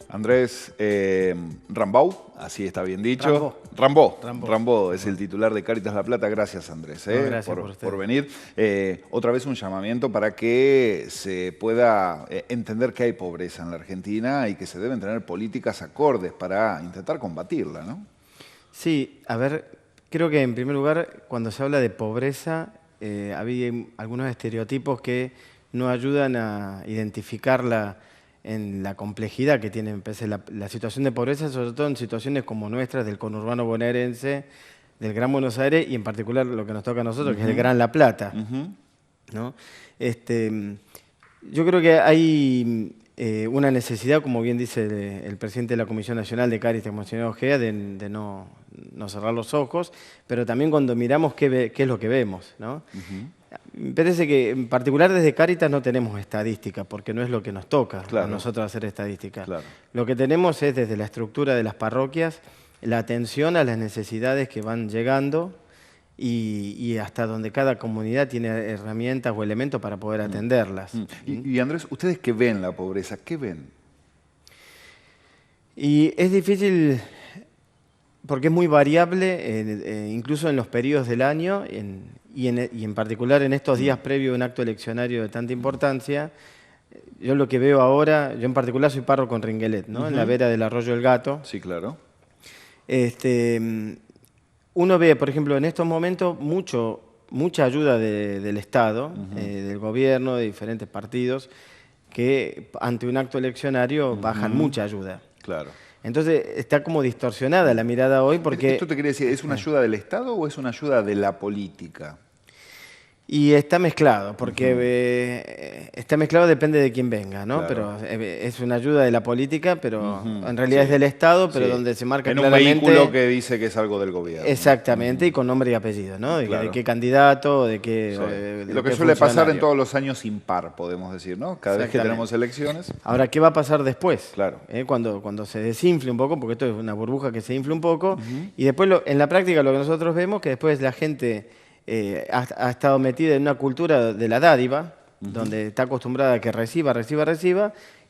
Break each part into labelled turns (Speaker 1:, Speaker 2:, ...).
Speaker 1: Andrés Rambau, así está bien dicho.
Speaker 2: Rambó.
Speaker 1: Rambó es el titular de Cáritas La Plata. Gracias, Andrés,
Speaker 2: gracias
Speaker 1: por venir. Otra vez un llamamiento para que se pueda entender que hay pobreza en la Argentina y que se deben tener políticas acordes para intentar combatirla, ¿no?
Speaker 2: Sí, a ver, creo que en primer lugar, cuando se habla de pobreza, había algunos estereotipos que no ayudan a identificarla en la complejidad que tiene la situación de pobreza, sobre todo en situaciones como nuestras del conurbano bonaerense, del Gran Buenos Aires y en particular lo que nos toca a nosotros, que es el Gran La Plata, ¿no? Yo creo que hay una necesidad, como bien dice el presidente de la Comisión Nacional de Cáritas, Monseñor Ojea, de no cerrar los ojos, pero también cuando miramos qué es lo que vemos, ¿no? Me parece que en particular desde Cáritas no tenemos estadística, porque no es lo que nos toca a nosotros hacer estadística.
Speaker 1: Claro.
Speaker 2: Lo que tenemos es desde la estructura de las parroquias, la atención a las necesidades que van llegando y hasta donde cada comunidad tiene herramientas o elementos para poder atenderlas.
Speaker 1: Y Andrés, ¿ustedes qué ven la pobreza? ¿Qué ven?
Speaker 2: Y es difícil porque es muy variable, incluso en los periodos del año y en particular en estos días previos a un acto eleccionario de tanta importancia. Yo lo que veo ahora, yo en particular soy párroco en Ringuelet, ¿no? En la vera del Arroyo del Gato.
Speaker 1: Sí, claro.
Speaker 2: Uno ve, por ejemplo, en estos momentos mucha ayuda del Estado, del gobierno, de diferentes partidos, que ante un acto eleccionario bajan mucha ayuda.
Speaker 1: Claro.
Speaker 2: Entonces está como distorsionada la mirada hoy porque...
Speaker 1: Esto te quería decir, ¿es una ayuda del Estado o es una ayuda de la política?
Speaker 2: Y está mezclado, porque está mezclado depende de quién venga, ¿no?
Speaker 1: Claro.
Speaker 2: Pero es una ayuda de la política, pero en realidad es del Estado, pero donde se marca claramente...
Speaker 1: En un vehículo que dice que es algo del gobierno.
Speaker 2: Exactamente, y con nombre y apellido, ¿no? De qué candidato, de qué...
Speaker 1: Lo que suele pasar en todos los años impar, podemos decir, ¿no? Cada vez que tenemos elecciones.
Speaker 2: Ahora, ¿qué va a pasar después?
Speaker 1: Claro.
Speaker 2: Cuando se desinfle un poco, porque esto es una burbuja que se infla un poco, y después en la práctica lo que nosotros vemos que después la gente... ha estado metida en una cultura de la dádiva, donde está acostumbrada a que reciba,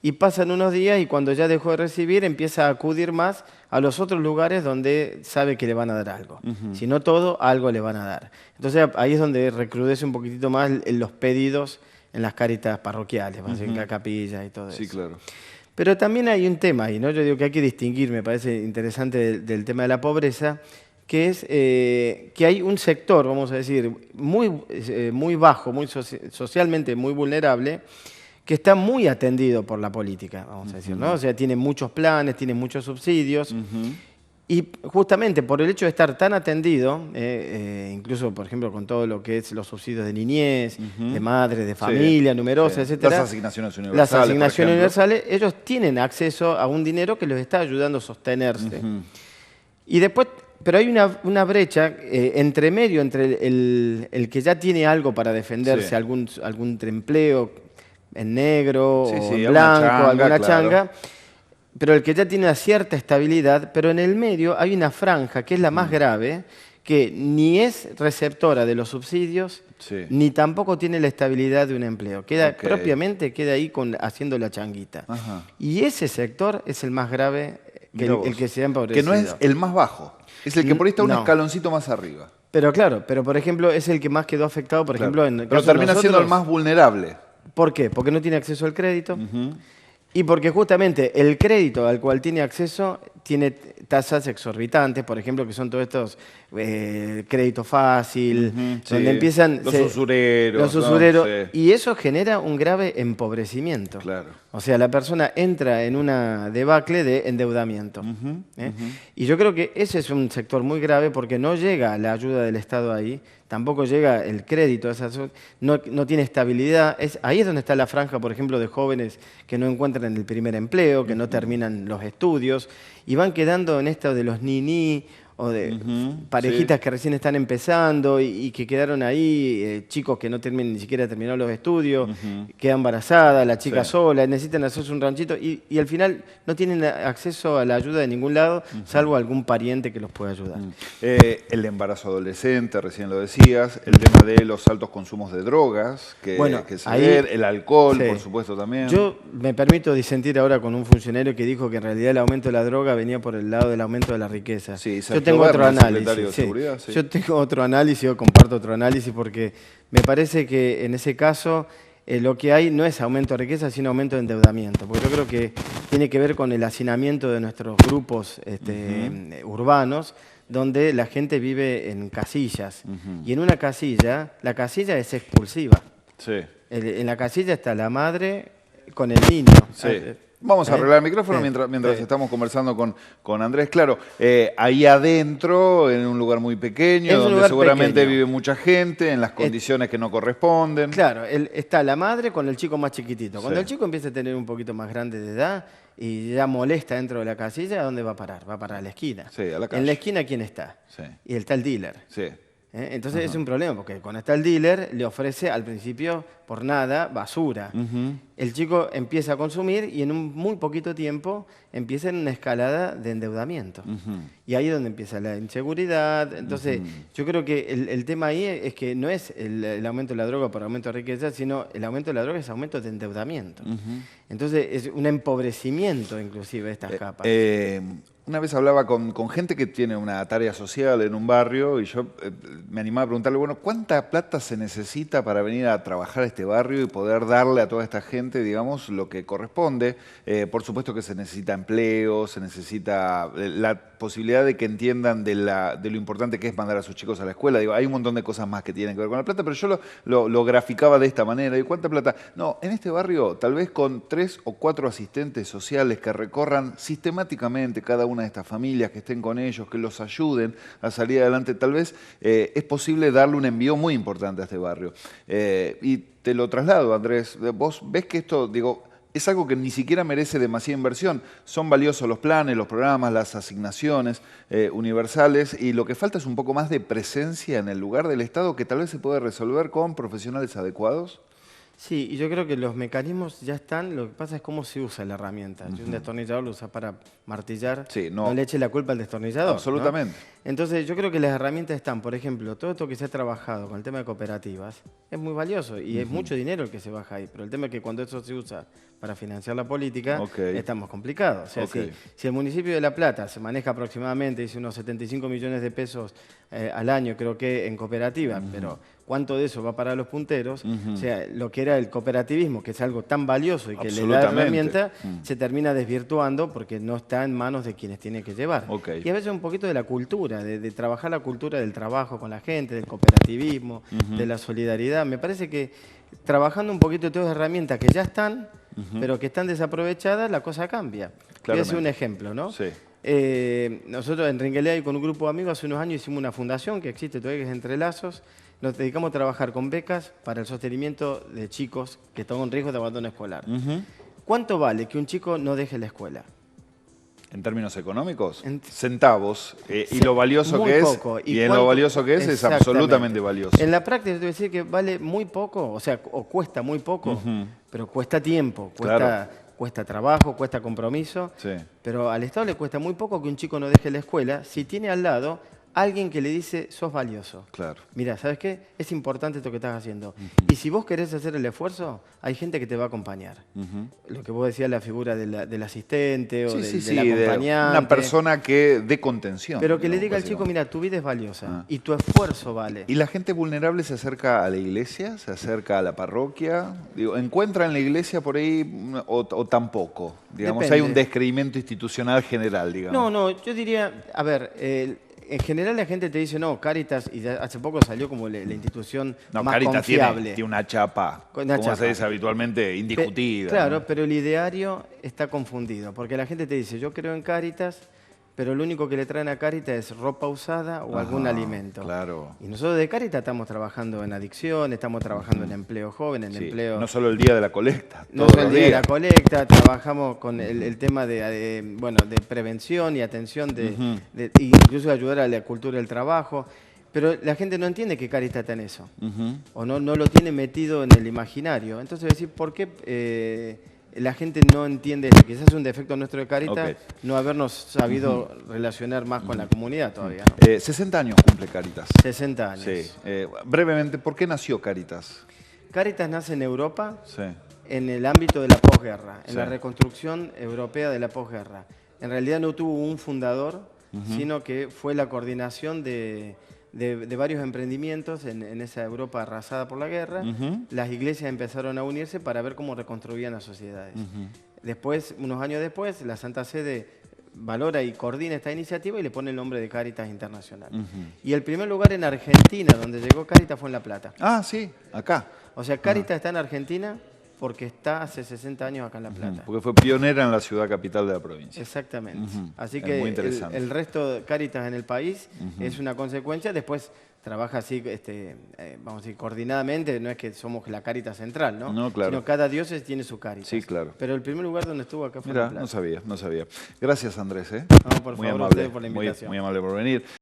Speaker 2: y pasan unos días y cuando ya dejó de recibir empieza a acudir más a los otros lugares donde sabe que le van a dar algo. Si no todo, algo le van a dar. Entonces ahí es donde recrudece un poquitito más los pedidos en las cáritas parroquiales, en la capilla y todo eso.
Speaker 1: Sí, claro.
Speaker 2: Pero también hay un tema ahí, ¿no? Yo digo que hay que distinguir, me parece interesante del tema de la pobreza, que es que hay un sector, vamos a decir, muy bajo, socialmente muy vulnerable, que está muy atendido por la política, vamos a decir, ¿no? O sea, tiene muchos planes, tiene muchos subsidios, y justamente por el hecho de estar tan atendido, incluso, por ejemplo, con todo lo que es los subsidios de niñez, de madre, de familia, numerosa, etcétera.
Speaker 1: Las asignaciones universales.
Speaker 2: Las asignaciones universales, ellos tienen acceso a un dinero que los está ayudando a sostenerse. Y después... Pero hay una brecha entre medio, entre el que ya tiene algo para defenderse, algún empleo en negro o en blanco, alguna changa, pero el que ya tiene una cierta estabilidad, pero en el medio hay una franja que es la más grave, que ni es receptora de los subsidios, ni tampoco tiene la estabilidad de un empleo. Propiamente queda ahí haciendo la changuita. Y ese sector es el más grave, el que se ha empobrecido.
Speaker 1: Que no es el más bajo. Es el que por ahí está un escaloncito más arriba.
Speaker 2: Pero claro, por ejemplo, es el que más quedó afectado, por ejemplo, en el
Speaker 1: Pero termina siendo el más vulnerable.
Speaker 2: ¿Por qué? Porque no tiene acceso al crédito y porque justamente el crédito al cual tiene acceso tiene tasas exorbitantes, por ejemplo, que son todos estos crédito fácil, donde empiezan...
Speaker 1: Los usureros.
Speaker 2: Los usureros, y eso genera un grave empobrecimiento.
Speaker 1: Claro.
Speaker 2: O sea, la persona entra en una debacle de endeudamiento. Y yo creo que ese es un sector muy grave porque no llega la ayuda del Estado ahí, tampoco llega el crédito, no tiene estabilidad. Ahí es donde está la franja, por ejemplo, de jóvenes que no encuentran el primer empleo, que no terminan los estudios y van quedando en esto de los ni-ni o de parejitas que recién están empezando y que quedaron ahí, chicos que no terminan, ni siquiera terminaron los estudios, queda embarazada, la chica sola, necesitan hacerse un ranchito y al final no tienen acceso a la ayuda de ningún lado, salvo algún pariente que los pueda ayudar.
Speaker 1: El embarazo adolescente, recién lo decías, el tema de los altos consumos de drogas, que se ve, el alcohol, por supuesto, también.
Speaker 2: Yo me permito disentir ahora con un funcionario que dijo que en realidad el aumento de la droga venía por el lado del aumento de la riqueza.
Speaker 1: Sí,
Speaker 2: yo tengo otro análisis. Yo tengo otro análisis, yo comparto otro análisis porque me parece que en ese caso lo que hay no es aumento de riqueza, sino aumento de endeudamiento. Porque yo creo que tiene que ver con el hacinamiento de nuestros grupos urbanos, donde la gente vive en casillas. Y en una casilla, la casilla es expulsiva.
Speaker 1: Sí.
Speaker 2: En la casilla está la madre con el niño.
Speaker 1: Sí. Vamos a arreglar el micrófono mientras estamos conversando con Andrés. Claro, ahí adentro, en un lugar muy pequeño, donde seguramente vive mucha gente, en las condiciones que no corresponden.
Speaker 2: Claro, está la madre con el chico más chiquitito. Cuando el chico empieza a tener un poquito más grande de edad y ya molesta dentro de la casilla, ¿a dónde va a parar? Va a parar a la esquina.
Speaker 1: Sí, a la calle.
Speaker 2: En la esquina, ¿quién está?
Speaker 1: Sí.
Speaker 2: Y está el dealer.
Speaker 1: Sí.
Speaker 2: Entonces es un problema, porque cuando está el dealer, le ofrece al principio, por nada, basura. El chico empieza a consumir y en un muy poquito tiempo empieza en una escalada de endeudamiento. Y ahí es donde empieza la inseguridad. Entonces, yo creo que el tema ahí es que no es el aumento de la droga por aumento de riqueza, sino el aumento de la droga es aumento de endeudamiento. Entonces, es un empobrecimiento inclusive de estas capas.
Speaker 1: Una vez hablaba con gente que tiene una tarea social en un barrio y yo me animaba a preguntarle, bueno, ¿cuánta plata se necesita para venir a trabajar a este barrio y poder darle a toda esta gente, digamos, lo que corresponde? Por supuesto que se necesita empleo, se necesita la posibilidad de que entiendan de lo importante que es mandar a sus chicos a la escuela. Digo, hay un montón de cosas más que tienen que ver con la plata, pero yo lo graficaba de esta manera. Digo, ¿cuánta plata? No, en este barrio, tal vez con 3 o 4 asistentes sociales que recorran sistemáticamente cada una de estas familias, que estén con ellos, que los ayuden a salir adelante, tal vez es posible darle un envío muy importante a este barrio. Y te lo traslado, Andrés. Vos ves que esto, digo, es algo que ni siquiera merece demasiada inversión. Son valiosos los planes, los programas, las asignaciones universales y lo que falta es un poco más de presencia en el lugar del Estado que tal vez se puede resolver con profesionales adecuados.
Speaker 2: Sí, y yo creo que los mecanismos ya están, lo que pasa es cómo se usa la herramienta. Si un destornillador lo usa para martillar, no le eche la culpa al destornillador.
Speaker 1: Absolutamente.
Speaker 2: ¿No? Entonces yo creo que las herramientas están, por ejemplo, todo esto que se ha trabajado con el tema de cooperativas, es muy valioso y es mucho dinero el que se baja ahí, pero el tema es que cuando eso se usa para financiar la política, estamos complicados. O sea, si el municipio de La Plata se maneja aproximadamente, dice unos 75 millones de pesos al año, creo que en cooperativa, pero ¿cuánto de eso va para los punteros? O sea, lo que era el cooperativismo, que es algo tan valioso y que le da herramienta, se termina desvirtuando porque no está en manos de quienes tiene que llevar. Y a veces un poquito de la cultura, de trabajar la cultura del trabajo con la gente, del cooperativismo, de la solidaridad. Me parece que trabajando un poquito de todas las herramientas que ya están, pero que están desaprovechadas, la cosa cambia. Voy a hacer un ejemplo, ¿no?
Speaker 1: Sí.
Speaker 2: Nosotros en Ringuelea y con un grupo de amigos hace unos años hicimos una fundación que existe todavía, que es Entrelazos. Nos dedicamos a trabajar con becas para el sostenimiento de chicos que están en riesgo de abandono escolar. ¿Cuánto vale que un chico no deje la escuela?
Speaker 1: En términos económicos, centavos. Y lo valioso que es,
Speaker 2: poco.
Speaker 1: lo valioso que es absolutamente valioso.
Speaker 2: En la práctica, te voy a decir que vale muy poco, o sea, o cuesta muy poco, pero cuesta tiempo, cuesta trabajo, cuesta compromiso. Pero al Estado le cuesta muy poco que un chico no deje la escuela si tiene al lado alguien que le dice, sos valioso. Mira, ¿sabes qué? Es importante esto que estás haciendo. Y si vos querés hacer el esfuerzo, hay gente que te va a acompañar. Lo que vos decías, la figura del asistente o del acompañante.
Speaker 1: Una persona que dé contención.
Speaker 2: Pero que le diga al chico, mira, tu vida es valiosa y tu esfuerzo vale.
Speaker 1: ¿Y la gente vulnerable se acerca a la iglesia? ¿Se acerca a la parroquia? Digo, ¿encuentra en la iglesia por ahí o tampoco? Digamos, hay un descreimiento institucional general, digamos.
Speaker 2: No, yo diría, a ver, en general la gente te dice, no, Cáritas, y hace poco salió como la institución más
Speaker 1: Cáritas
Speaker 2: confiable.
Speaker 1: Tiene una chapa, como se dice habitualmente, indiscutida.
Speaker 2: Claro, pero el ideario está confundido, porque la gente te dice, yo creo en Cáritas, pero lo único que le traen a Cáritas es ropa usada o algún alimento.
Speaker 1: Claro.
Speaker 2: Y nosotros de Cáritas estamos trabajando en adicción, estamos trabajando en empleo joven, en
Speaker 1: Sí,
Speaker 2: empleo...
Speaker 1: no solo el día de la colecta,
Speaker 2: No
Speaker 1: todos
Speaker 2: solo
Speaker 1: los
Speaker 2: el día de la
Speaker 1: días.
Speaker 2: colecta, trabajamos con el tema bueno, de prevención y atención, incluso ayudar a la cultura del trabajo. Pero la gente no entiende que Cáritas está en eso, o no lo tiene metido en el imaginario. Entonces, decir, ¿por qué la gente no entiende esto? Quizás es un defecto nuestro de Cáritas,
Speaker 1: Ok.
Speaker 2: no habernos sabido relacionar más con la comunidad todavía, ¿no?
Speaker 1: 60 años cumple Cáritas.
Speaker 2: 60 años.
Speaker 1: Sí. Brevemente, ¿por qué nació Cáritas?
Speaker 2: Cáritas nace en Europa,
Speaker 1: Sí.
Speaker 2: en el ámbito de la posguerra, en
Speaker 1: Sí.
Speaker 2: la reconstrucción europea de la posguerra. En realidad no tuvo un fundador, sino que fue la coordinación de varios emprendimientos en esa Europa arrasada por la guerra. Las iglesias empezaron a unirse para ver cómo reconstruían las sociedades. Después, unos años después, la Santa Sede valora y coordina esta iniciativa y le pone el nombre de Cáritas Internacional. Y el primer lugar en Argentina donde llegó Cáritas fue en La Plata.
Speaker 1: Ah, sí, acá.
Speaker 2: O sea, Cáritas está en Argentina porque está hace 60 años acá en La Plata.
Speaker 1: Porque fue pionera en la ciudad capital de la provincia.
Speaker 2: Exactamente. Así
Speaker 1: Es
Speaker 2: que
Speaker 1: muy interesante.
Speaker 2: el resto de Cáritas en el país es una consecuencia. Después trabaja así, vamos a decir, coordinadamente. No es que somos la Cáritas central, ¿no?
Speaker 1: No, claro.
Speaker 2: Sino cada diócesis tiene su Cáritas.
Speaker 1: Sí, claro.
Speaker 2: Pero el primer lugar donde estuvo acá fue
Speaker 1: Mira,
Speaker 2: La Plata.
Speaker 1: no sabía. Gracias, Andrés.
Speaker 2: No, por
Speaker 1: Muy
Speaker 2: favor, a
Speaker 1: amable,
Speaker 2: ustedes por la
Speaker 1: muy
Speaker 2: invitación.
Speaker 1: amable por venir.